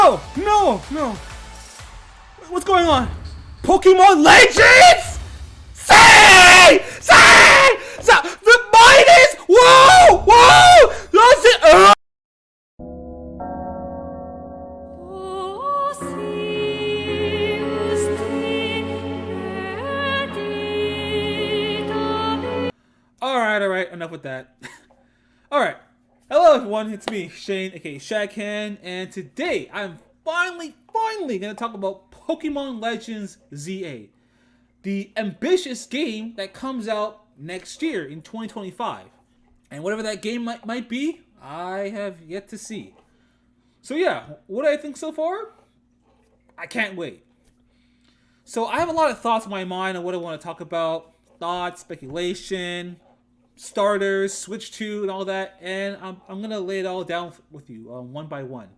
No! No! No! What's going on? Pokemon Legends? Say! Say! Say! The minus! Whoa! Whoa! That's it! Alright, enough with that. Alright. Hello everyone, it's me, Shane, aka Shaghan, and today I'm finally gonna talk about Pokemon Legends ZA. The ambitious game that comes out next year in 2025. And whatever that game might be, I have yet to see. So yeah, what do I think so far? I can't wait. So I have a lot of thoughts in my mind on what I want to talk about. Thoughts, speculation, starters, Switch 2, and all that. And I'm going to lay it all down with you one by one.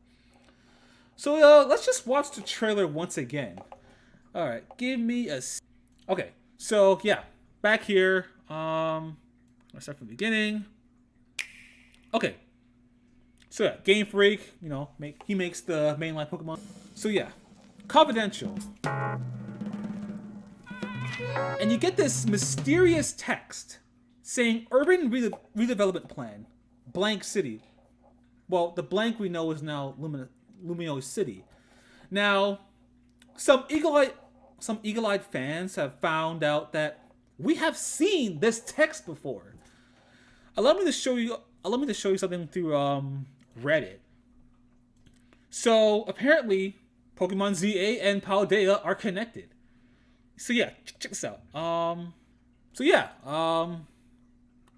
So let's just watch the trailer once again. Alright, give me a... Okay, so yeah, back here. Let's start from the beginning. Okay. So yeah, Game Freak, you know, he makes the mainline Pokemon. So yeah, confidential. And you get this mysterious text saying urban redevelopment plan, blank city. Well, the blank we know is now Lumiose City. Now, some eagle-eyed fans have found out that we have seen this text before. Allow me to show you something through Reddit. So apparently, Pokemon ZA and Paldea are connected. So yeah, check this out.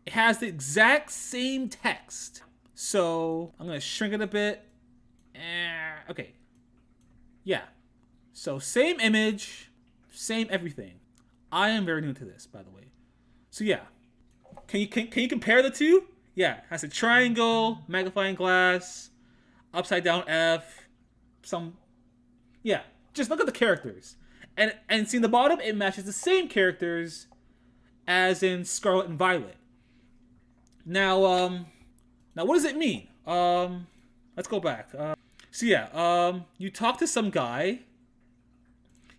It has the exact same text. So I'm gonna shrink it a bit. Okay. Yeah. So same image, same everything. I am very new to this, by the way. So yeah, can you compare the two? Yeah, it has a triangle, magnifying glass, upside down F, yeah. Just look at the characters. And see in the bottom, it matches the same characters as in Scarlet and Violet. Now what does it mean? Let's go back. You talk to some guy.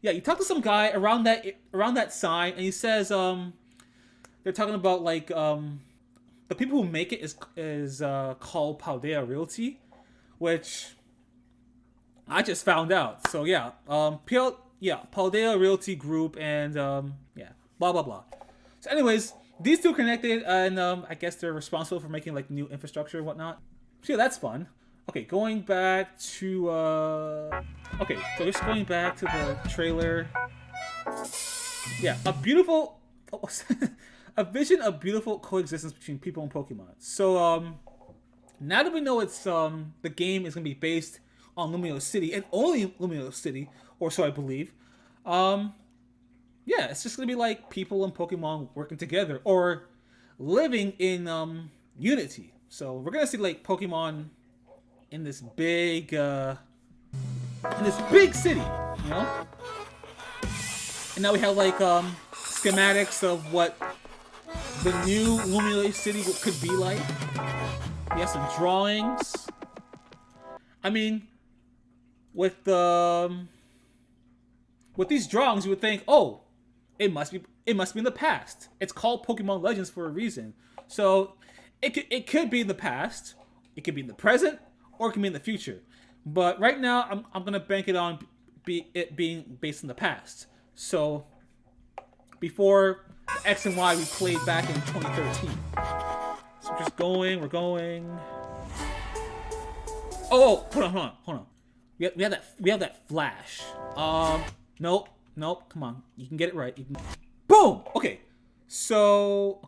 Yeah, you talk to some guy around that sign, and he says they're talking about like the people who make it is called Paldea Realty, which I just found out. So yeah, Paldea Realty Group, and blah blah blah. So anyways, these two are connected, and I guess they're responsible for making like new infrastructure and whatnot. So yeah, that's fun. Okay, going back to okay, so just going back to the trailer. Yeah, a vision of beautiful coexistence between people and Pokemon. So now that we know it's the game is gonna be based on Lumiose City and only Lumiose City, or so I believe. Yeah, it's just gonna be like people and Pokemon working together or living in unity. So we're gonna see like Pokemon in this big city, you know. And now we have like schematics of what the new Lumiose City could be like. We have some drawings. I mean, with these drawings, you would think, oh, it must be in the past. It's called Pokemon Legends for a reason. So it could be in the past, it could be in the present, or it can be in the future. But right now, I'm gonna bank it on it being based in the past. So before the X and Y we played back in 2013. So we're going. Oh, hold on. We have that flash. Nope. Come on, you can get it right. Boom. Okay. So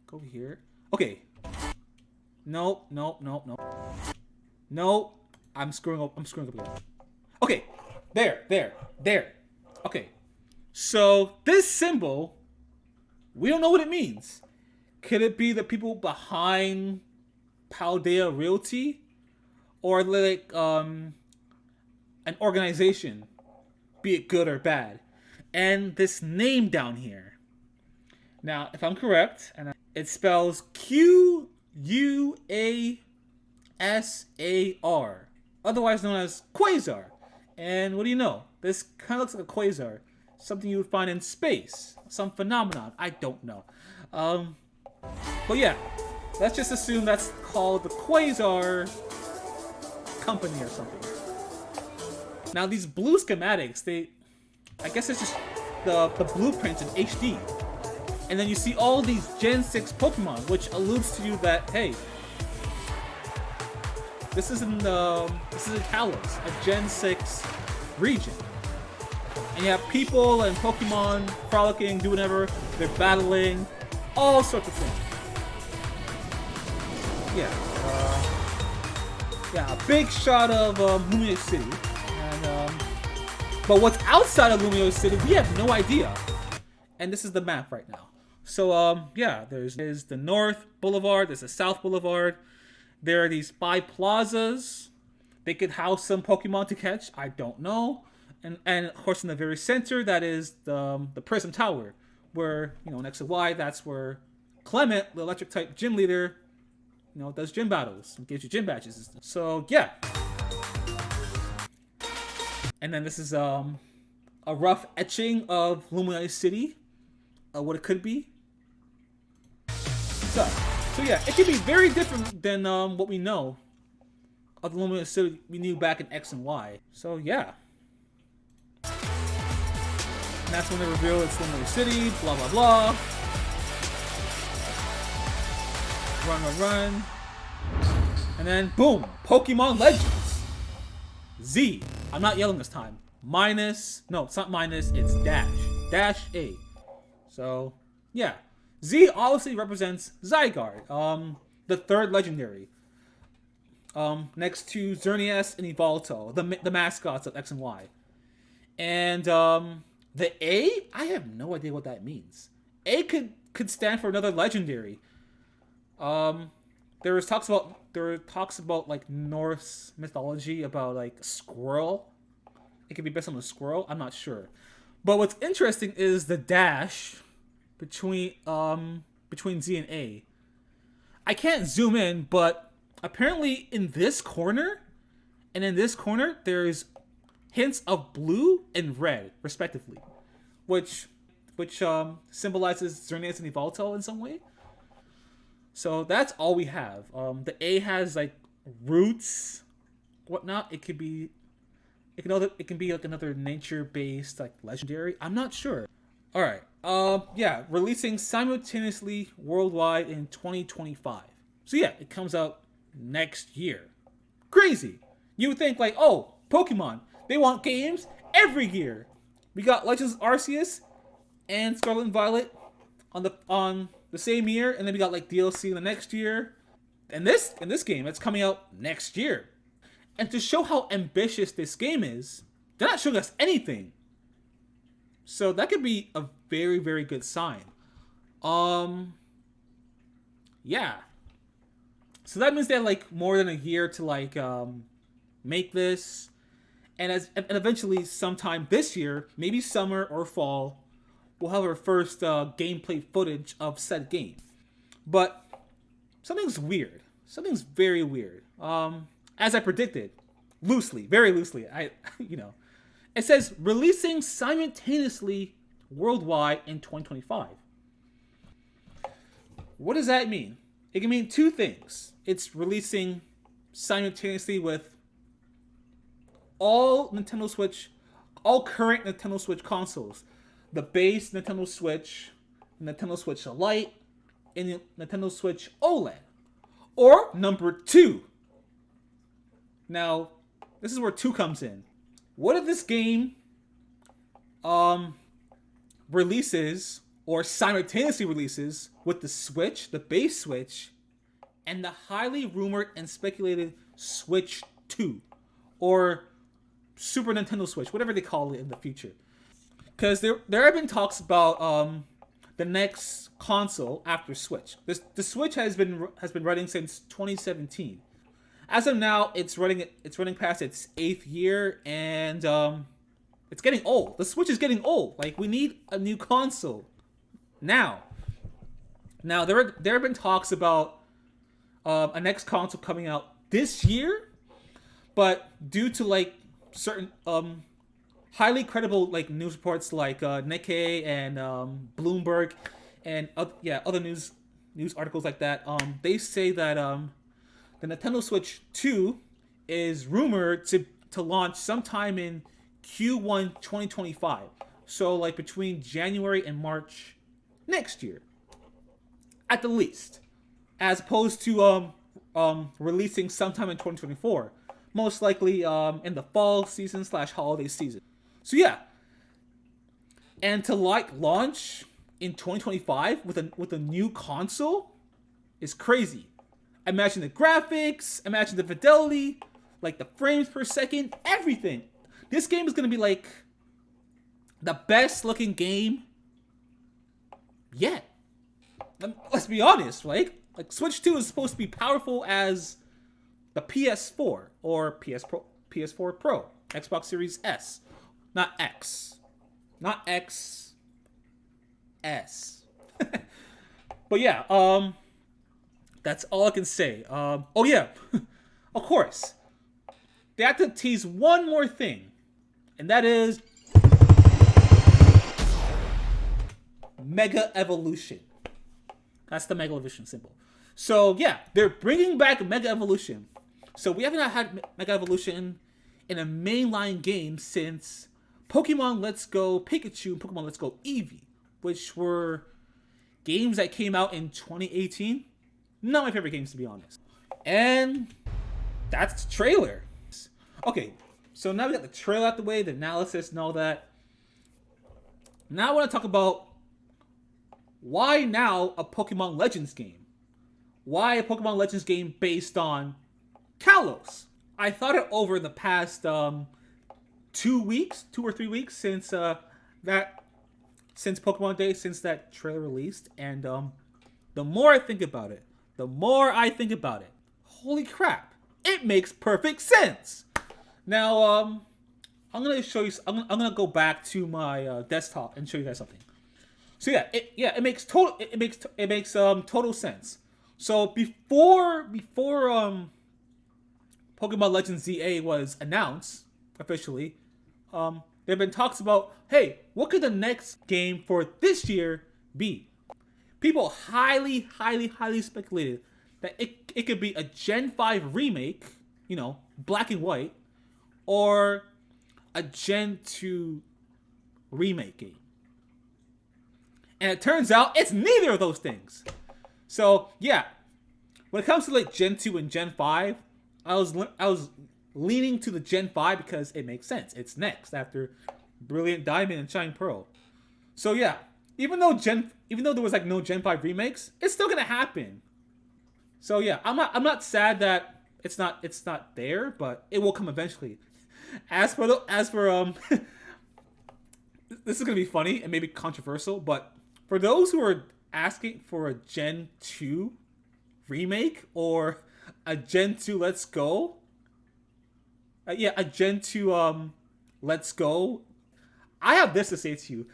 go over here. Okay. Nope. Nope. I'm screwing up again. Okay. There. Okay. So this symbol, we don't know what it means. Could it be the people behind Paldea Realty, or like an organization, be it good or bad? And this name down here. Now, if I'm correct, it spells QUASAR. otherwise known as Quasar. And what do you know? This kind of looks like a quasar, something you would find in space, some phenomenon. I don't know. But yeah, let's just assume that's called the Quasar Company or something. Now these blue schematics, I guess it's just the blueprints in HD. And then you see all these Gen 6 Pokemon, which alludes to you that, hey, this is in Kalos, a Gen 6 region. And you have people and Pokemon frolicking, doing whatever, they're battling, all sorts of things. Yeah, a big shot of Lumiose City. And, but what's outside of Lumiose City, we have no idea. And this is the map right now. So, yeah, there's the North Boulevard, there's the South Boulevard. There are these 5 plazas. They could house some Pokemon to catch. I don't know. And of course, in the very center, that is the Prism Tower, where, in X and Y, that's where Clement, the electric type gym leader, does gym battles and gives you gym badges and stuff. So yeah. And then this is a rough etching of Lumiose City, what it could be. So yeah, it could be very different than what we know of the Lumiose City we knew back in X and Y. So yeah. And that's when they reveal it's Lumiose City, blah blah blah. Run. And then boom, Pokemon Legends. Z. I'm not yelling this time. Minus, no, it's not minus, it's dash. Dash A. So, yeah. Z obviously represents Zygarde, the 3rd legendary. Next to Xerneas and Yveltal, the mascots of X and Y. And the A, I have no idea what that means. A could stand for another legendary. There were talks about like Norse mythology about like a squirrel. It could be based on a squirrel. I'm not sure. But what's interesting is the dash between Z and A. I can't zoom in, but apparently in this corner and in this corner there's hints of blue and red respectively, which symbolizes Xerneas and Yveltal in some way. So that's all we have. The A has like roots, whatnot. It can be like another nature-based like legendary. I'm not sure. All right. Yeah, releasing simultaneously worldwide in 2025. So yeah, it comes out next year. Crazy. You would think like, oh, Pokemon, they want games every year. We got Legends of Arceus and Scarlet and Violet on the same year, and then we got like DLC in the next year. And this game, it's coming out next year. And to show how ambitious this game is, they're not showing us anything. So that could be a very, very good sign. Yeah. So that means they have like more than a year to like make this. And eventually sometime this year, maybe summer or fall, we'll have our first gameplay footage of said game. But something's weird. Something's very weird. As I predicted, very loosely. It says releasing simultaneously worldwide in 2025. What does that mean? It can mean two things. It's releasing simultaneously with all current Nintendo Switch consoles. The base Nintendo Switch, Nintendo Switch Lite, and Nintendo Switch OLED. Or number 2. Now, this is where 2 comes in. What if this game releases or simultaneously releases with the Switch, the base Switch, and the highly rumored and speculated Switch 2 or Super Nintendo Switch, whatever they call it in the future? Because there have been talks about the next console after Switch. The Switch has been running since 2017. As of now, it's running past its 8th year, and it's getting old. The Switch is getting old. Like, we need a new console now. Now there have been talks about a next console coming out this year, But due to like certain highly credible like news reports like Nikkei and Bloomberg and other news articles like that, they say that the Nintendo Switch 2 is rumored to launch sometime in Q1 2025. So like between January and March next year, at the least, as opposed to releasing sometime in 2024, most likely in the fall season / holiday season. So yeah, and to like launch in 2025 with a new console is crazy. Imagine the graphics, imagine the fidelity, like the frames per second, everything. This game is gonna be like the best looking game yet. Let's be honest, like Switch 2 is supposed to be powerful as the PS4 or PS4 Pro, Xbox Series S, not X, not X, S. But yeah, that's all I can say. Oh yeah, of course, they have to tease one more thing, and that is Mega Evolution. That's the Mega Evolution symbol. So yeah, they're bringing back Mega Evolution. So we haven't had Mega Evolution in a mainline game since Pokemon Let's Go Pikachu and Pokemon Let's Go Eevee, which were games that came out in 2018. Not my favorite games, to be honest. And that's the trailer. Okay, so now we got the trailer out the way, the analysis and all that. Now I want to talk about why now a Pokemon Legends game? Why a Pokemon Legends game based on Kalos? I thought it over the past 2 or 3 weeks since since Pokemon Day, since that trailer released, and the more I think about it, holy crap, it makes perfect sense. Now I'm gonna show you. I'm gonna go back to my desktop and show you guys something. So yeah, it makes total sense. So before Pokemon Legends ZA was announced officially, there have been talks about, hey, what could the next game for this year be? People highly speculated that it could be a Gen 5 remake, black and white, or a Gen 2 remake game. And it turns out it's neither of those things. So yeah, when it comes to like Gen 2 and Gen 5, I was leaning to the Gen 5 because it makes sense. It's next after Brilliant Diamond and Shining Pearl. So yeah, even though there was like no Gen 5 remakes, it's still gonna happen. So yeah, I'm not sad that it's not there, but it will come eventually. As for this is gonna be funny and maybe controversial, but for those who are asking for a Gen 2 remake or a Gen 2 Let's Go, a Gen 2 Let's Go, I have this to say to you.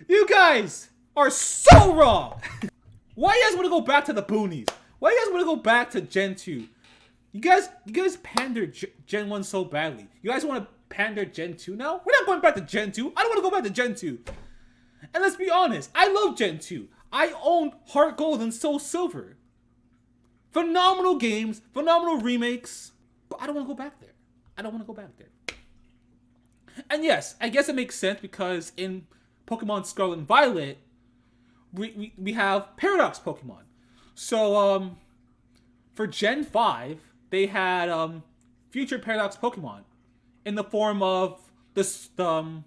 You guys are so wrong. Why you guys want to go back to the boonies? Why you guys want to go back to Gen 2? You guys pandered Gen 1 so badly. You guys want to pander Gen 2 now? We're not going back to Gen 2. I don't want to go back to Gen 2. And let's be honest, I love Gen 2. I own Heart Gold and Soul Silver. Phenomenal games, phenomenal remakes, but I don't want to go back there. And yes, I guess it makes sense because in Pokemon Scarlet and Violet, we have Paradox Pokemon. So for Gen 5, they had future Paradox Pokemon in the form of the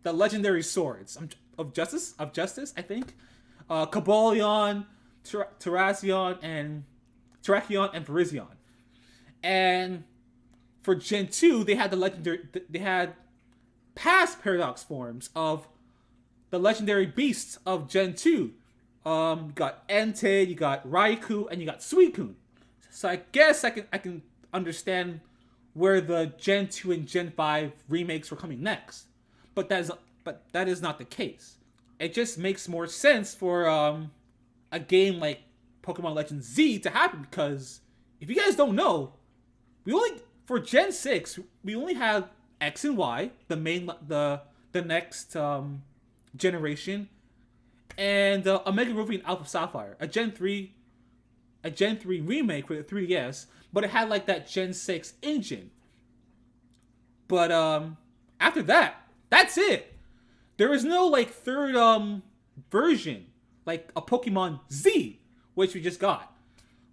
legendary swords of justice, I think. Cobalion, Terrakion, and Virizion. And for Gen 2, they had past Paradox forms of the legendary beasts of Gen 2. You got Entei, you got Raikou, and you got Suicune. So I guess I can understand where the Gen 2 and Gen 5 remakes were coming next. But that is not the case. It just makes more sense for a game like Pokemon Legends Z to happen, because if you guys don't know, we only for Gen 6 we only have X and Y, the next generation, and Omega Ruby and Alpha Sapphire, a Gen 3 remake for the 3DS, but it had like that Gen 6 engine. But after that, that's it. There is no like third version, like a Pokemon Z, which we just got.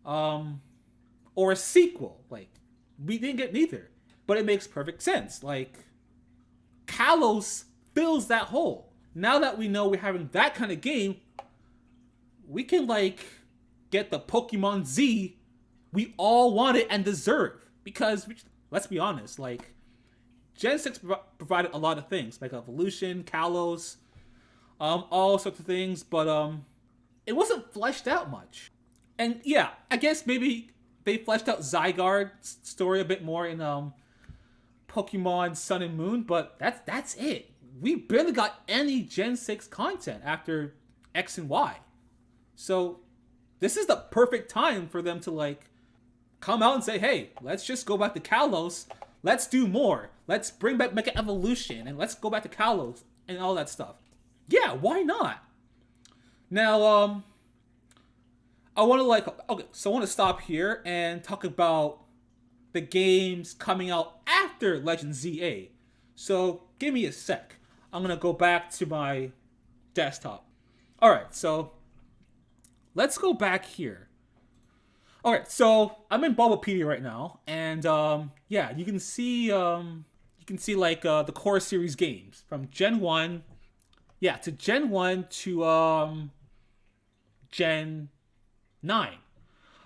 Or a sequel. Like, we didn't get neither. But it makes perfect sense. Like, Kalos fills that hole. Now that we know we're having that kind of game, we can like get the Pokemon Z we all wanted and deserve. Because let's be honest, like Gen 6 provided a lot of things, like Evolution, Kalos, all sorts of things, but it wasn't fleshed out much. And yeah, I guess maybe they fleshed out Zygarde's story a bit more in Pokemon Sun and Moon, but that's it. We barely got any Gen 6 content after X and Y. So this is the perfect time for them to like come out and say, hey, let's just go back to Kalos. Let's do more. Let's bring back Mega Evolution and let's go back to Kalos and all that stuff. Yeah, why not? Now, I want to stop here and talk about the games coming out after Legend ZA. So give me a sec. I'm gonna go back to my desktop. All right, so let's go back here. All right, so I'm in Bulbapedia right now, and yeah, you can see like the core series games from Gen 1, yeah, to Gen 1 to Gen 9.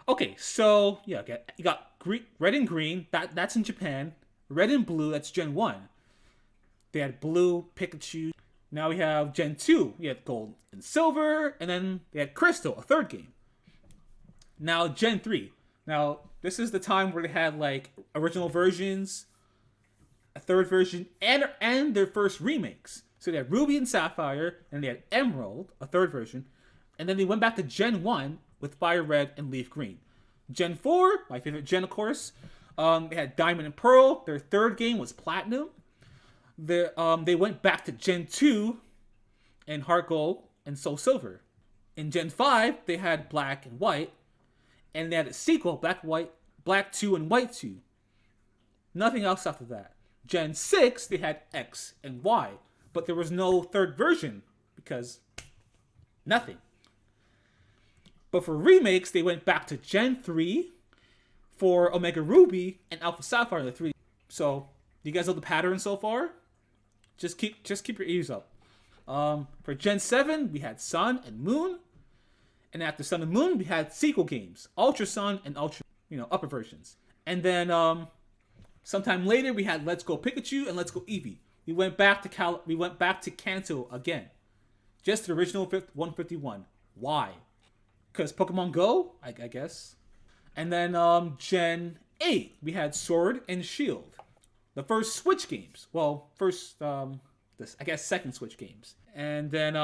Okay, so yeah, you got red and green. That's in Japan. Red and blue. That's Gen 1. They had blue Pikachu. Now we have Gen 2. We had gold and silver, and then they had Crystal, a third game. Now Gen 3. Now this is the time where they had like original versions, a third version, and their first remakes. So they had Ruby and Sapphire, and they had Emerald, a third version, and then they went back to Gen 1 with Fire Red and Leaf Green. Gen 4, my favorite gen, of course. They had Diamond and Pearl. Their third game was Platinum. They went back to Gen 2 and Heart Gold and Soul Silver. In Gen 5, they had Black and White. And they had a sequel, Black 2 and White 2. Nothing else after that. Gen 6, they had X and Y. But there was no third version because nothing. But for remakes, they went back to Gen 3 for Omega Ruby and Alpha Sapphire, the 3. So, you guys know the pattern so far? Just keep your ears up. For Gen 7, we had Sun and Moon. And after Sun and Moon, we had sequel games. Ultra Sun and Ultra, upper versions. And then, sometime later, we had Let's Go Pikachu and Let's Go Eevee. We went back to Kanto again. Just the original 151. Why? Because Pokemon Go, I guess. And then Gen 8, we had Sword and Shield. The first Switch games. Well, second Switch games. And then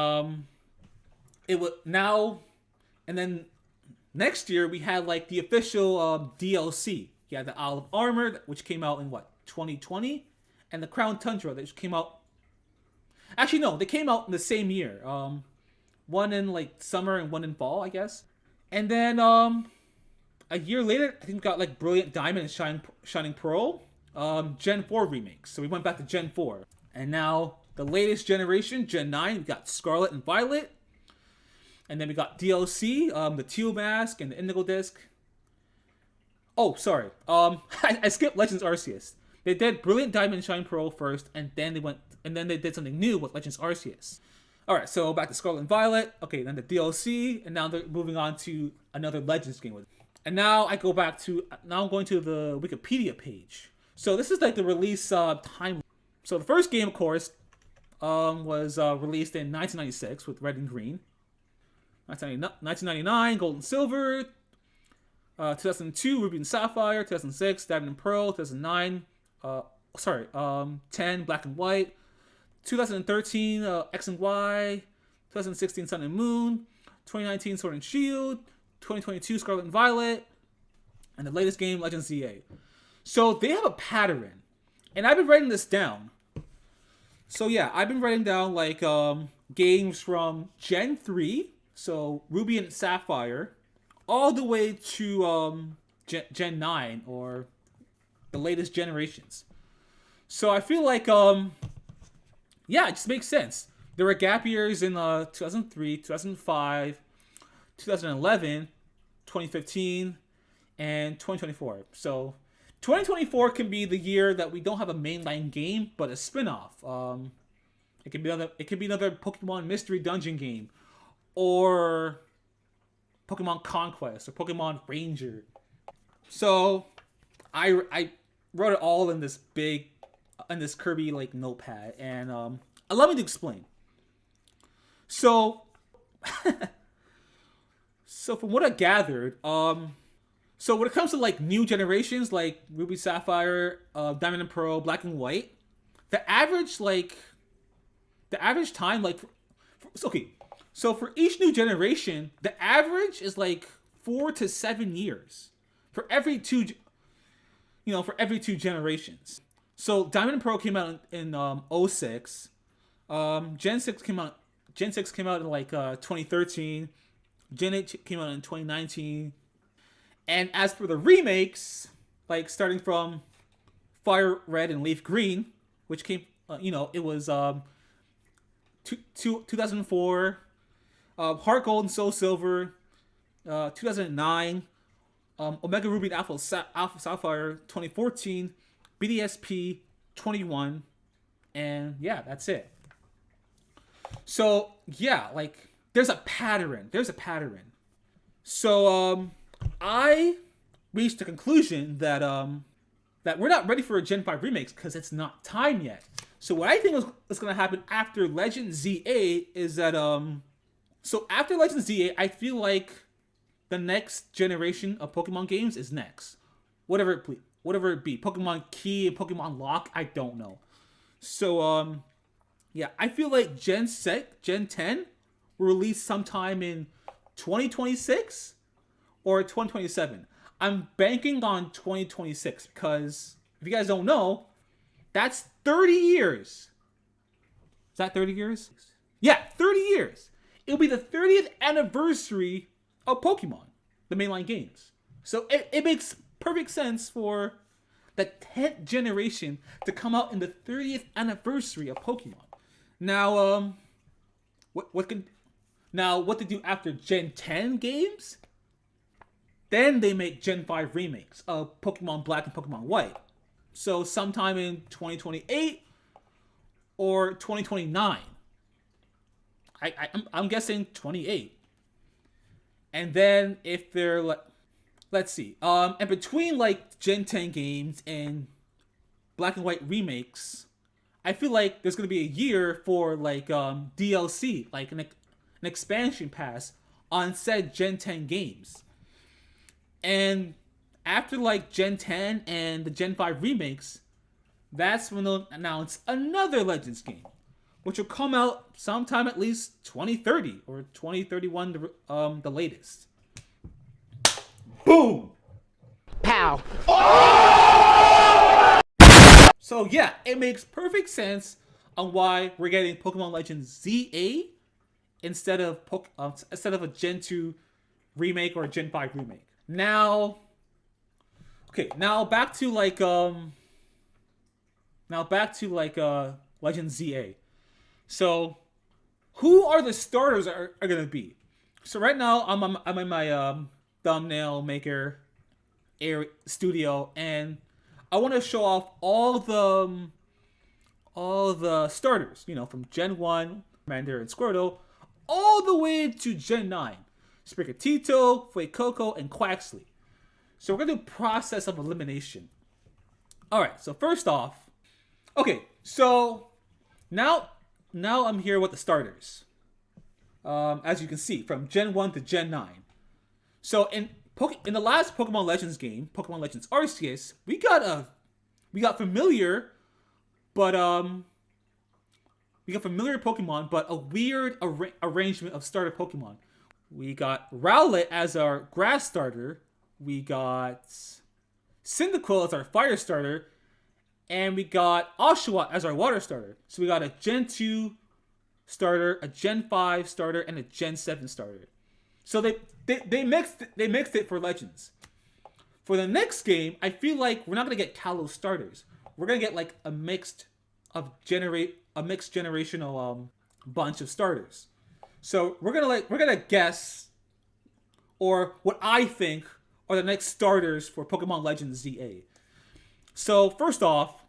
and then next year we had like the official DLC. You had the Isle of Armor, which came out in 2020, and the Crown Tundra, which came out. Actually, no, they came out in the same year. One in like summer and one in fall, I guess. And then a year later, I think we got like Brilliant Diamond and Shining Pearl, Gen 4 remakes. So we went back to Gen 4. And now the latest generation, Gen 9, we got Scarlet and Violet. And then we got DLC, the Teal Mask and the Indigo Disc. Oh, sorry. I skipped Legends Arceus. They did Brilliant Diamond and Shining Pearl first, and then they did something new with Legends Arceus. Alright, so back to Scarlet and Violet. Okay, then the DLC, and now they're moving on to another Legends game. And now I'm going to the Wikipedia page. So this is like the release time. So the first game, of course, was released in 1996 with Red and Green. 1999, Gold and Silver. 2002, Ruby and Sapphire. 2006, Diamond and Pearl. 2009, 10, Black and White. 2013, X and Y. 2016, Sun and Moon. 2019, Sword and Shield. 2022, Scarlet and Violet. And the latest game, Legends ZA. So they have a pattern. And I've been writing this down. So yeah, I've been writing down like games from Gen 3, so Ruby and Sapphire, all the way to Gen 9, or the latest generations. So I feel like, yeah, it just makes sense. There were gap years in 2003, 2005, 2011, 2015, and 2024. So 2024 can be the year that we don't have a mainline game, but a spin-off. It could be another Pokemon Mystery Dungeon game, or Pokemon Conquest, or Pokemon Ranger. So I wrote it all in this Kirby like notepad, and allow me to explain. So so from what I gathered, so when it comes to like new generations, like Ruby, Sapphire, Diamond and Pearl, Black and White, the average time, like, okay, so for each new generation, the average is like 4 to 7 years for every two generations. So Diamond and Pearl came out in 06. Gen 6 came out in like 2013. Gen 8 came out in 2019. And as for the remakes, like starting from Fire Red and Leaf Green, which came, it was 2004, Heart Gold and Soul Silver, 2009, Omega Ruby and Alpha Sapphire 2014, BDSP 21, and yeah, that's it. So yeah, like there's a pattern. So I reached the conclusion that that we're not ready for a Gen 5 remakes because it's not time yet. So what I think is going to happen after Legend ZA is that so after Legend ZA, I feel like the next generation of Pokemon games is next. Whatever it be, Pokemon Key and Pokemon Lock, I don't know. So yeah, I feel like Gen 10 will release sometime in 2026 or 2027. I'm banking on 2026 because if you guys don't know, that's 30 years. Is that 30 years? Yeah, 30 years. It'll be the 30th anniversary of Pokemon, the mainline games. So it makes perfect sense for the 10th generation to come out in the 30th anniversary of Pokemon. Now, what to do after Gen 10 games? Then they make Gen 5 remakes of Pokemon Black and Pokemon White. So sometime in 2028 or 2029. I'm guessing 28. And then if they're like, let's see, and between like Gen 10 games and Black and White remakes, I feel like there's gonna be a year for like DLC, like an expansion pass on said Gen 10 games. And after like Gen 10 and the Gen 5 remakes, that's when they'll announce another Legends game, which will come out sometime at least 2030 or 2031, the latest. Boom! Pow! So yeah, it makes perfect sense on why we're getting Pokemon Legends ZA instead of a Gen 2 remake or a Gen 5 remake. Now back to Legends ZA. So, who are the starters are gonna be? So right now I'm in my thumbnail maker studio, and I want to show off all the starters. From Gen 1, Commander and Squirtle, all the way to Gen 9, Sprigatito, Fuecoco, and Quaxly. So we're gonna do process of elimination. All right. So first off, okay. So now I'm here with the starters. as you can see, from Gen 1 to Gen 9. So in the last Pokemon Legends game, Pokemon Legends Arceus, we got familiar, but we got familiar Pokemon, but a weird arrangement of starter Pokemon. We got Rowlet as our grass starter. We got Cyndaquil as our fire starter. And we got Oshawott as our water starter. So we got a Gen 2 starter, a Gen 5 starter, and a Gen 7 starter. So they mixed it for Legends. For the next game, I feel like we're not gonna get Kalos starters. We're gonna get like a mixed generational bunch of starters. So we're gonna guess, or what I think are the next starters for Pokemon Legends ZA. So first off,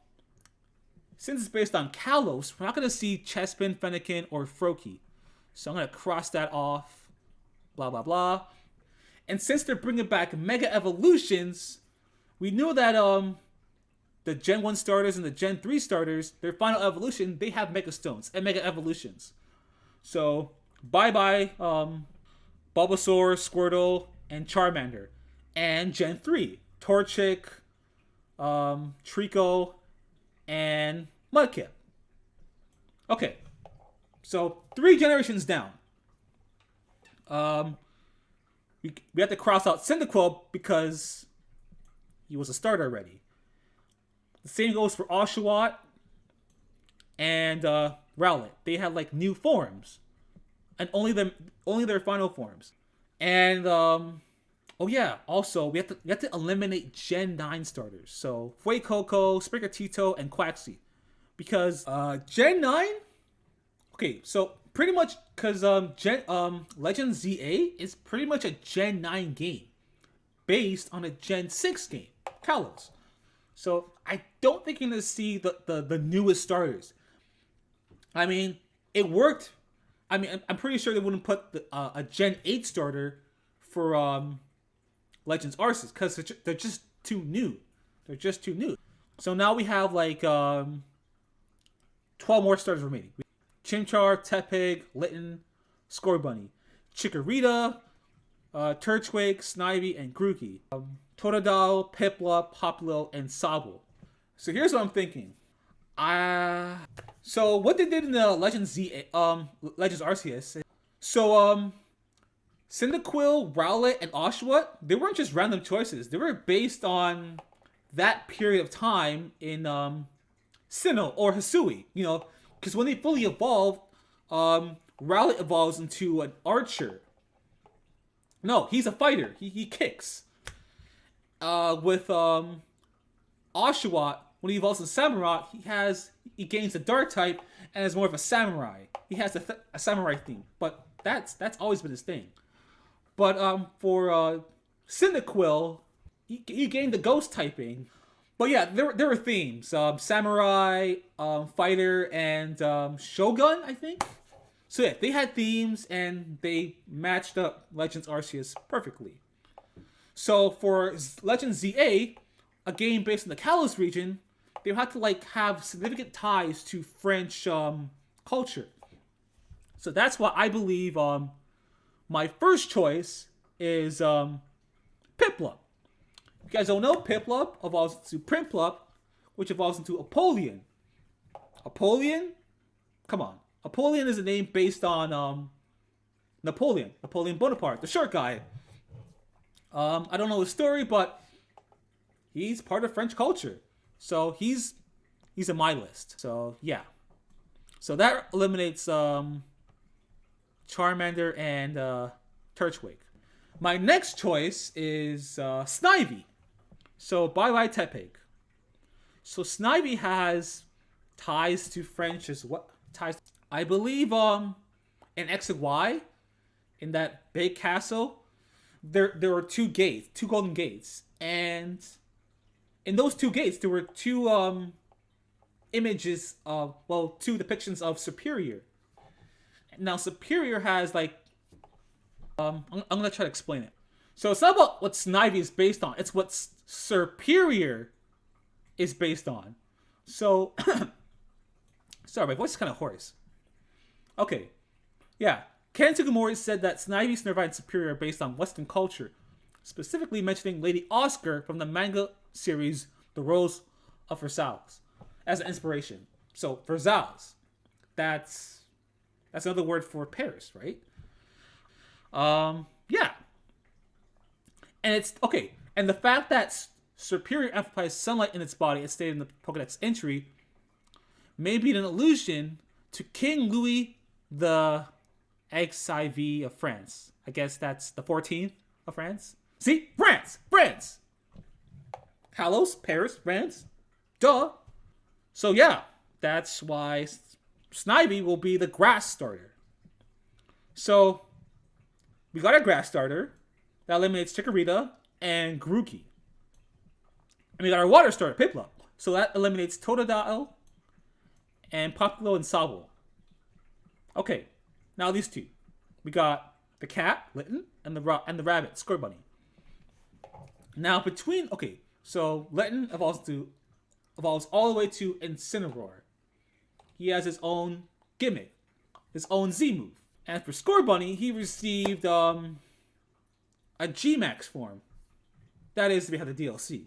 since it's based on Kalos, we're not gonna see Chespin, Fennekin, or Froakie. So I'm gonna cross that off. Blah blah blah. And since they're bringing back Mega Evolutions, we knew that the Gen 1 starters and the Gen 3 starters, their final evolution, they have Mega Stones and Mega Evolutions. So bye-bye Bulbasaur, Squirtle, and Charmander. And Gen 3, Torchic, Trico, and Mudkip. Okay, so 3 generations down. We have to cross out Cyndaquil because he was a starter already. The same goes for Oshawott and Rowlet. They had like new forms, and only their final forms. And oh yeah, also we have to eliminate Gen 9 starters. So Fuecoco, Sprigatito, and Quaxly, because Gen 9. Okay, so pretty much because Legends ZA is pretty much a Gen 9 game based on a Gen 6 game, Kalos. So I don't think you're gonna see the newest starters. I mean, it worked. I mean, I'm pretty sure they wouldn't put a Gen 8 starter for Legends Arceus because they're just too new. They're just too new. So now we have like 12 more starters remaining. Chimchar, Tepig, Litten, Scorbunny, Chikorita, Turtwig, Snivy, and Grookey. Totodile, Piplup, Popplio, and Sobble. So here's what I'm thinking. So what they did in the Legends Legends Arceus. So Cyndaquil, Rowlet, and Oshawott, they weren't just random choices. They were based on that period of time in Sinnoh or Hisui. You know, because when they fully evolve, Rowlet evolves into an archer. No, he's a fighter. He kicks. With Oshawott, when he evolves in Samurott, he gains the dark type and is more of a samurai. He has a samurai theme, but that's always been his thing. But for Cyndaquil, he gained the ghost typing. But yeah, there were themes: samurai, fighter, and shogun, I think. So yeah, they had themes and they matched up Legends Arceus perfectly. So for Legends ZA, a game based in the Kalos region, they have to like have significant ties to French culture. So that's why I believe my first choice is Piplup. If you guys don't know, Piplup evolves into Prinplup, which evolves into Apollyon. Apollyon? Come on. Apollyon is a name based on Napoleon Bonaparte, the short guy. I don't know his story, but he's part of French culture. So he's in my list. So yeah. So that eliminates Charmander and Turtwig. My next choice is Snivy. So bye-bye Tepig. So Snivy has ties to French as what ties. I believe in X and Y, in that big castle, there were two golden gates, and in those two gates there were two images of, well, two depictions of Superior. Now Superior has like I'm gonna try to explain it. So it's not about what Snivy is based on, it's what Superior is based on. So sorry, my voice is kind of hoarse. Okay, yeah. Ken Sugimori said that Snivy, Snow and Superior are based on Western culture, specifically mentioning Lady Oscar from the manga series The Rose of Versailles as an inspiration. So Versailles, that's another word for Paris, right? Yeah. And it's okay. And the fact that Superior amplifies sunlight in its body, as stated in the Pokedex entry, may be an allusion to King Louis the XIV of France. I guess that's the 14th of France. See? France! France! Kalos, Paris, France. Duh. So yeah, that's why Snivy will be the grass starter. So, we got our grass starter. That eliminates Chikorita and Grookey. And we got our water starter, Piplup. So that eliminates Totodile and Populo and Sobble. Okay, now these two. We got the cat, Litten, and the rabbit, Scorbunny. Now between, okay, so Litten evolves all the way to Incineroar. He has his own gimmick, his own Z move. And for Scorbunny, he received a G-Max form. That is, we have the DLC.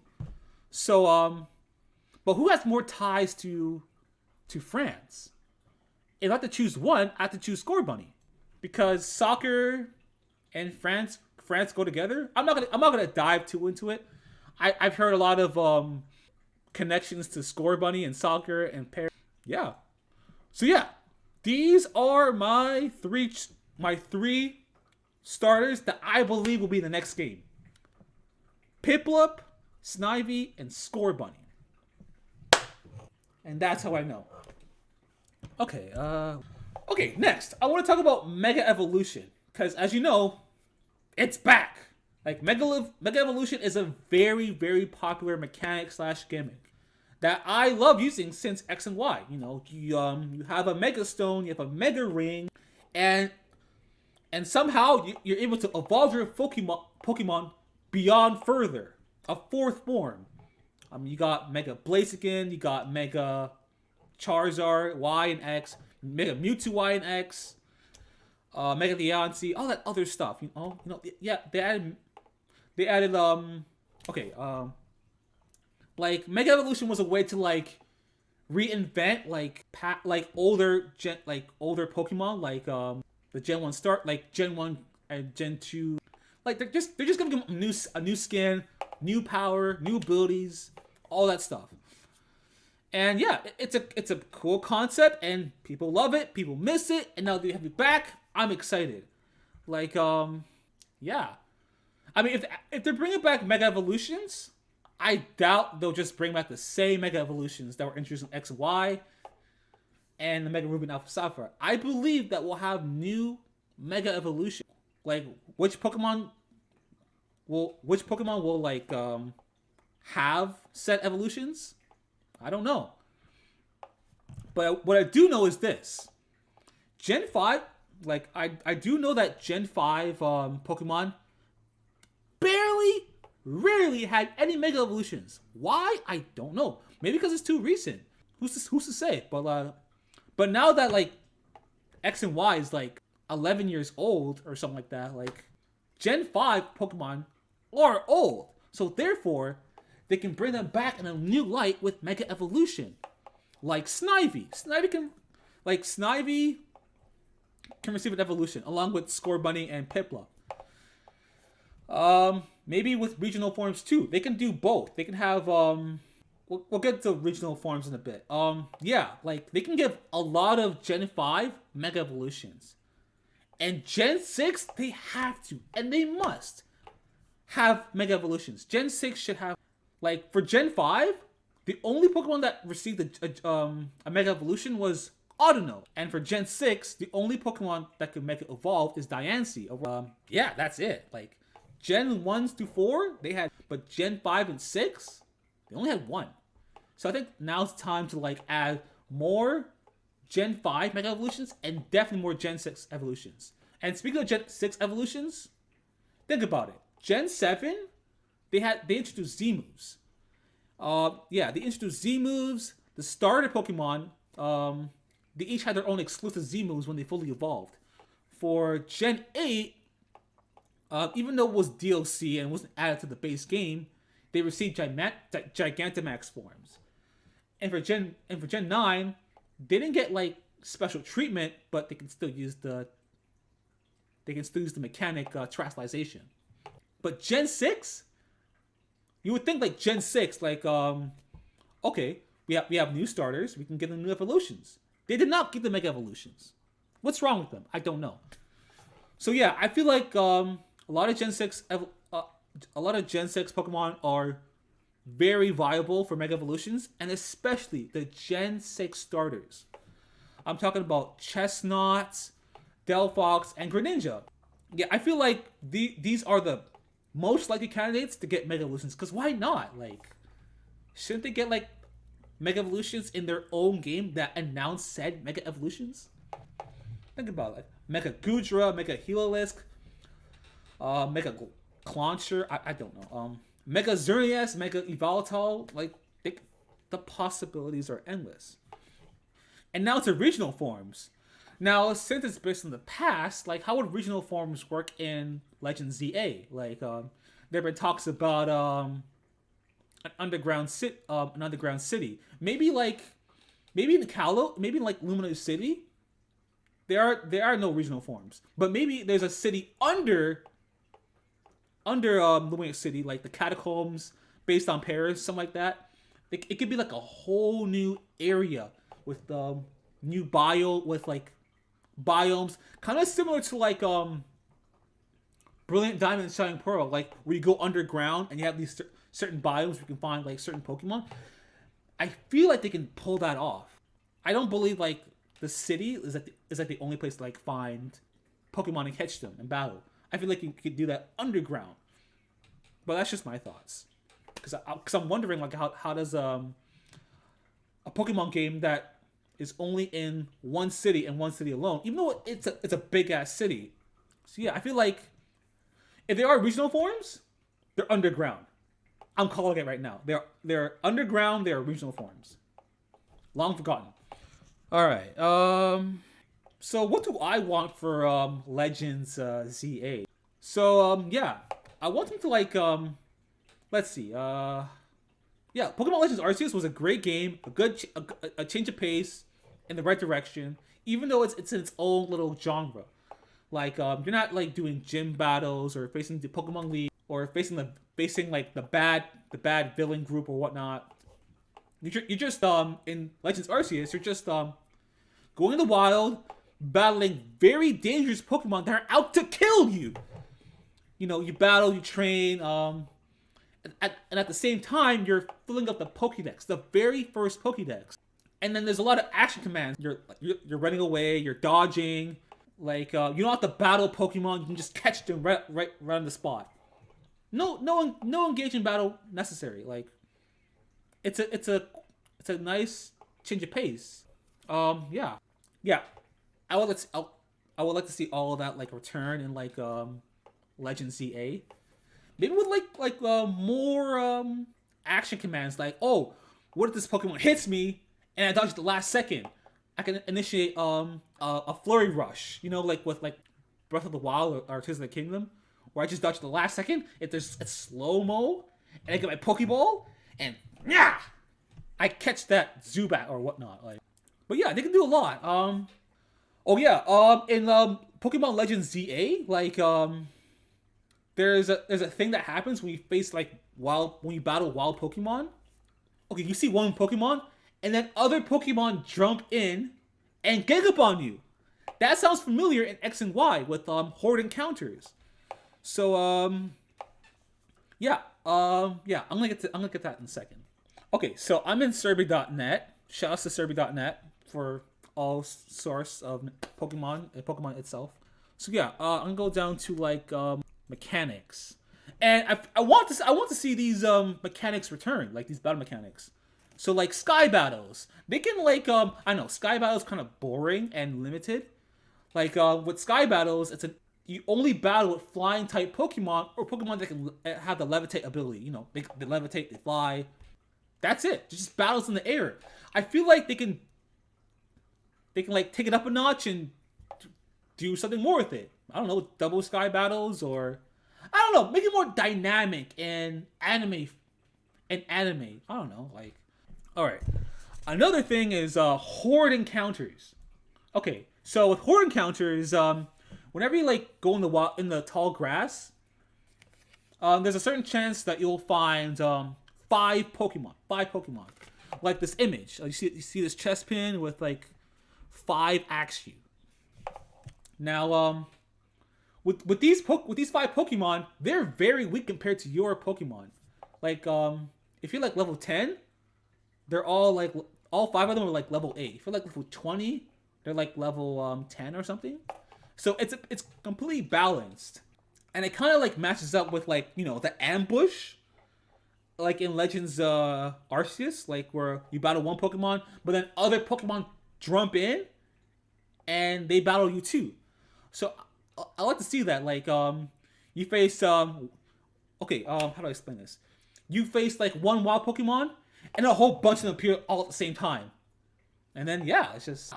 So, but who has more ties to France? If I have to choose one, I have to choose Scorbunny. Because soccer and France go together. I'm not gonna dive too into it. I've heard a lot of connections to Scorbunny and soccer and Paris. Yeah. So yeah, these are my three starters that I believe will be in the next game. Piplup, Snivy, and Scorbunny. And that's how I know. Okay, okay, next, I want to talk about Mega Evolution. Because, as you know, it's back. Like, Mega Evolution is a very, very popular mechanic / gimmick that I love using since X and Y. You know, you have a Mega Stone, you have a Mega Ring, and somehow you're able to evolve your Pokemon beyond further. A fourth form. You got Mega Blaziken, you got Mega Charizard Y and X, Mega Mewtwo Y and X, Mega Leoncy, all that other stuff. Yeah, they added like Mega Evolution was a way to like reinvent like older Pokemon, like the Gen 1 start, like Gen 1 and Gen 2. Like they're just gonna give them a new skin, new power, new abilities, all that stuff. And yeah, it's a cool concept, and people love it, people miss it, and now they have it back. I'm excited. Like yeah. I mean, if they're bringing back Mega Evolutions, I doubt they'll just bring back the same Mega Evolutions that were introduced in X and Y and the Mega Ruby and Alpha Sapphire. I believe that we'll have new Mega Evolution. Like which Pokemon will like have set evolutions? I don't know. But what I do know is this. Gen 5, like I do know that Gen 5 Pokemon rarely had any Mega Evolutions. Why? I don't know. Maybe because it's too recent. Who's to say? But now that like X and Y is like 11 years old or something like that, like Gen 5 Pokemon are old. So therefore, they can bring them back in a new light with Mega Evolution. Like Snivy. Snivy can receive an evolution along with Scorbunny and Piplup. Maybe with regional forms too. They can do both. They can have we'll get to regional forms in a bit. Yeah, like they can give a lot of Gen 5 Mega Evolutions. And Gen 6, they have to, and they must have Mega Evolutions. Gen 6 should have, like, for Gen 5, the only Pokemon that received a Mega Evolution was Audino. And for Gen 6, the only Pokemon that could Mega Evolve is Diancie. Yeah, that's it. Like, Gen 1s to 4, they had, but Gen 5 and 6, they only had one. So I think now's time to, like, add more Gen 5 Mega Evolutions and definitely more Gen 6 evolutions. And speaking of Gen 6 evolutions, think about it. Gen 7, they introduced Z moves. Yeah, they introduced Z moves. The starter Pokemon, they each had their own exclusive Z moves when they fully evolved. for Gen 8, even though it was DLC and wasn't added to the base game, they received Gigantamax forms. And for Gen 9, they didn't get like special treatment, but they can still use the mechanic terrestrialization. But Gen 6, you would think like Gen 6, like okay, we have new starters, we can give them new evolutions. They did not give them Mega Evolutions. What's wrong with them? I don't know. So yeah, I feel like a lot of Gen 6 Pokemon are very viable for Mega Evolutions, and especially the Gen 6 starters. I'm talking about Chestnut, Delphox, and Greninja. Yeah, I feel like these are the most likely candidates to get Mega Evolutions, because why not? Like, shouldn't they get like Mega Evolutions in their own game that announce said Mega Evolutions? Think about it. Like Mega Goodra, Mega Heliolisk, Mega Clauncher, I don't know. Mega Xerneas, Mega Evoltal, like the possibilities are endless. And now it's regional forms. Now, since it's based in the past, like how would regional forms work in Legend ZA? Like, there have been talks about an underground city. Maybe in Kalos, maybe in like Luminous City, there are no regional forms. But maybe there's a city under Luminous City, like the catacombs based on Paris, something like that. It could be like a whole new area with new with like biomes, kind of similar to like Brilliant Diamond and Shining Pearl, like where you go underground and you have these certain biomes where you can find like certain Pokemon. I feel like they can pull that off. I don't believe like the city is like the only place to like find Pokemon and catch them and battle. I feel like you could do that underground. But that's just my thoughts. Because I'm wondering like how does a Pokemon game that is only in one city and one city alone, even though it's a big ass city. So yeah, I feel like if there are regional forms, they're underground. I'm calling it right now. They're underground. They're regional forms. Long forgotten. All right. So what do I want for Legends ZA? So yeah, I want them to like let's see. Yeah, Pokemon Legends Arceus was a great game, a change of pace in the right direction, even though it's in its own little genre. Like you're not like doing gym battles or facing the Pokemon League or facing like the bad villain group or whatnot. You're just in Legends Arceus, you're just going in the wild, battling very dangerous Pokemon that are out to kill you. You know, you battle, you train, and at the same time, you're filling up the Pokédex, the very first Pokédex. And then there's a lot of action commands. You're running away, you're dodging. Like you don't have to battle Pokemon. You can just catch them right on the spot. No engaging battle necessary. Like it's a nice change of pace. Yeah. I would like to see all of that like return in like Legend ZA. Maybe with like more action commands. Like, oh, what if this Pokemon hits me and I dodge at the last second? I can initiate a Flurry Rush. You know, like with like Breath of the Wild or Tears of the Kingdom, where I just dodge at the last second. If there's a slow mo, and I get my Pokeball and yeah, I catch that Zubat or whatnot. Like, but yeah, they can do a lot. Oh yeah. In Pokemon Legends ZA, like there's a thing that happens when you face like when you battle wild Pokemon. Okay, you see one Pokemon, and then other Pokemon jump in and gang up on you. That sounds familiar in X and Y with Horde encounters. So yeah, I'm gonna get that in a second. Okay, so I'm in Serebii.net. Shout out to Serebii.net for all source of Pokemon and Pokemon itself. So yeah, I'm gonna go down to like mechanics, and I want to see these mechanics return, like these battle mechanics. So like sky battles, they can like I know sky battles kind of boring and limited. Like with sky battles, you only battle with flying type Pokemon or Pokemon that can have the levitate ability. You know, they levitate, they fly. That's it. Just battles in the air. I feel like they can like take it up a notch and do something more with it. I don't know, double sky battles, or I don't know, make it more dynamic and anime. I don't know, like. All right. Another thing is horde encounters. Okay, so with horde encounters, whenever you like go in the tall grass, there's a certain chance that you'll find five Pokemon. Five Pokemon. Like this image. You see this chest pin with like 5 Axew. Now, with these five Pokemon, they're very weak compared to your Pokemon. Like, if you're like level 10, they're all 5 of them are like level 8. If you're like level 20, they're like level 10 or something. So it's completely balanced, and it kind of like matches up with like the ambush, like in Legends Arceus, like where you battle one Pokemon, but then other Pokemon jump in, and they battle you too. So I like to see that. Like you face okay, how do I explain this? You face like one wild Pokemon, and a whole bunch of them appear all at the same time. And then yeah, it's just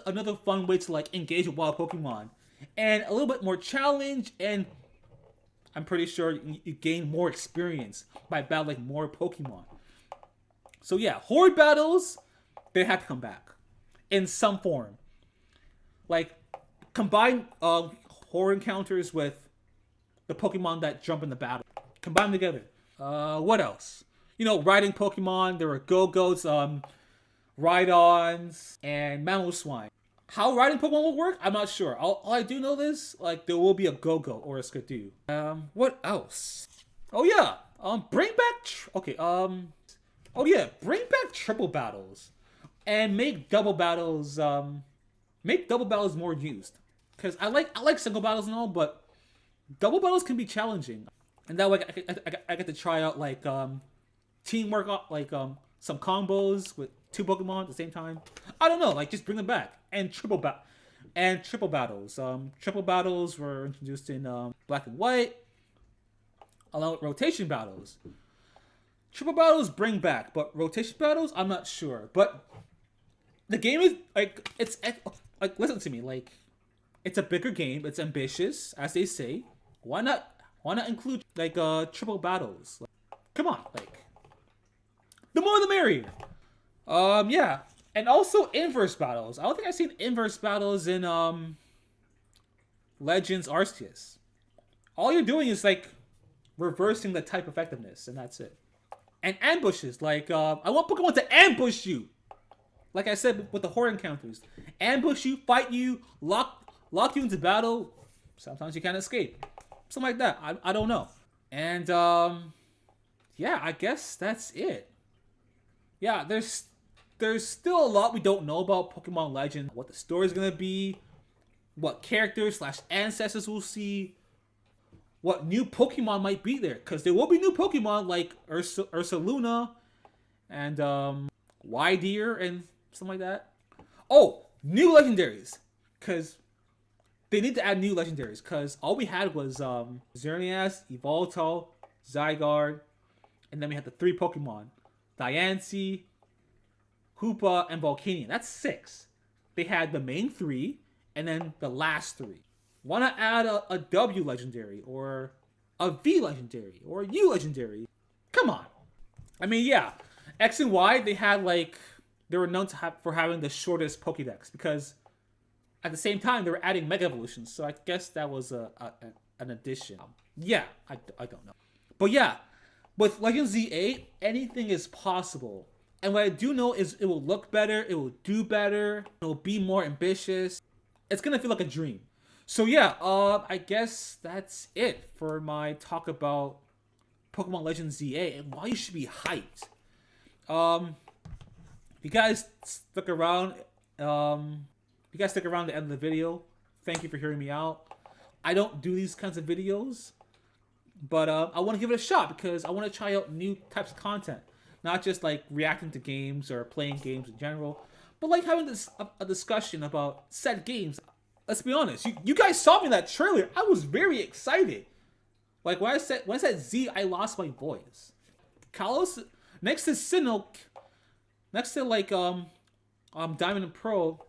another fun way to like engage with wild Pokemon, and a little bit more challenge, and I'm pretty sure you gain more experience by battling more Pokemon. So yeah, horde battles, they have to come back in some form. Like combine horde encounters with the Pokemon that jump in the battle. Combine them together. What else? Riding Pokemon. There are Go-Go's, Rhydons, and Mamoswine. How riding Pokemon will work, I'm not sure. All I do know is like there will be a Go-Go or a Skidoo. What else? Oh yeah. Bring back. Bring back triple battles, and make double battles. Make double battles more used. Cause I like single battles and all, but double battles can be challenging, and that way I get to try out like teamwork, like some combos with 2 Pokemon at the same time. I don't know, like just bring them back. And triple battles. Triple battles were introduced in Black and White, along with rotation battles. Triple battles bring back, but rotation battles, I'm not sure. But the game is like listen to me, like it's a bigger game. It's ambitious, as they say. Why not include like triple battles? Like, come on, like the more the merrier. Yeah. And also inverse battles. I don't think I've seen inverse battles in Legends Arceus. All you're doing is like reversing the type effectiveness, and that's it. And ambushes, like I want Pokemon to ambush you. Like I said with the horde encounters. Ambush you, fight you, lock you into battle. Sometimes you can't escape. Something like that. I don't know. And yeah, I guess that's it. Yeah, there's still a lot we don't know about Pokemon Legends. What the story's gonna be, what characters / ancestors we'll see, what new Pokemon might be there. Because there will be new Pokemon like Ursaluna and Wydeer and something like that. Oh, new legendaries. Because they need to add new legendaries. Because all we had was Xerneas, Yveltal, Zygarde, and then we had the 3 Pokemon. Diancie, Hoopa, and Volcanion. That's 6. They had the main 3, and then the last 3. Wanna add a W legendary, or a V legendary, or a U legendary? Come on. I mean, yeah. X and Y, they were known for having the shortest Pokédex, because at the same time, they were adding Mega Evolutions, so I guess that was an addition. Yeah, I don't know. But yeah, with Legends Z8, anything is possible. And what I do know is it will look better, it will do better, it will be more ambitious. It's gonna feel like a dream. So yeah, I guess that's it for my talk about Pokemon Legends Z8 and why you should be hyped. If you guys stuck around, the end of the video, thank you for hearing me out. I don't do these kinds of videos, but I want to give it a shot because I want to try out new types of content. Not just like reacting to games or playing games in general, but like having a discussion about said games. Let's be honest, you guys saw me in that trailer. I was very excited. Like when I said Z, I lost my voice. Kalos next to Sinnoh, next to like Diamond and Pearl,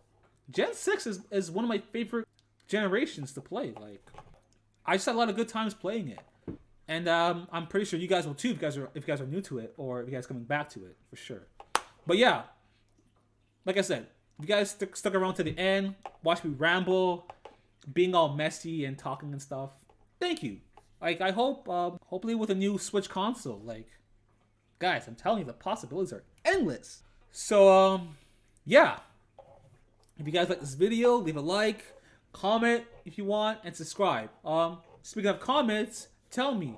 Gen 6 is one of my favorite generations to play. Like, I just had a lot of good times playing it. And I'm pretty sure you guys will too if you guys are new to it or if you guys coming back to it for sure. But yeah, like I said, if you guys stuck around to the end, watch me ramble, being all messy and talking and stuff. Thank you. Like I hope, hopefully with a new Switch console, like guys, I'm telling you the possibilities are endless. So yeah, if you guys like this video, leave a like, comment if you want, and subscribe. Speaking of comments, tell me,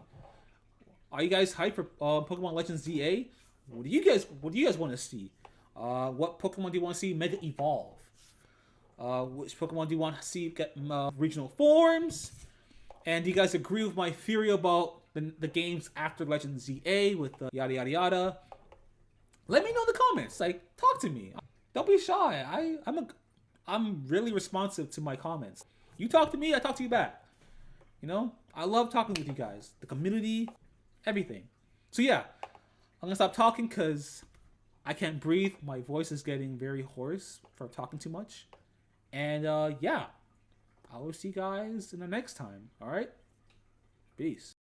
are you guys hyped for Pokemon Legends ZA? What do you guys want to see? What Pokemon do you want to see Mega Evolve? Which Pokemon do you want to see get regional forms? And do you guys agree with my theory about the games after Legends ZA with yada yada yada? Let me know in the comments. Like, talk to me. Don't be shy. I'm really responsive to my comments. You talk to me, I talk to you back. You know, I love talking with you guys, the community, everything. So yeah, I'm gonna stop talking because I can't breathe. My voice is getting very hoarse from talking too much. And yeah, I will see you guys in the next time. All right, peace.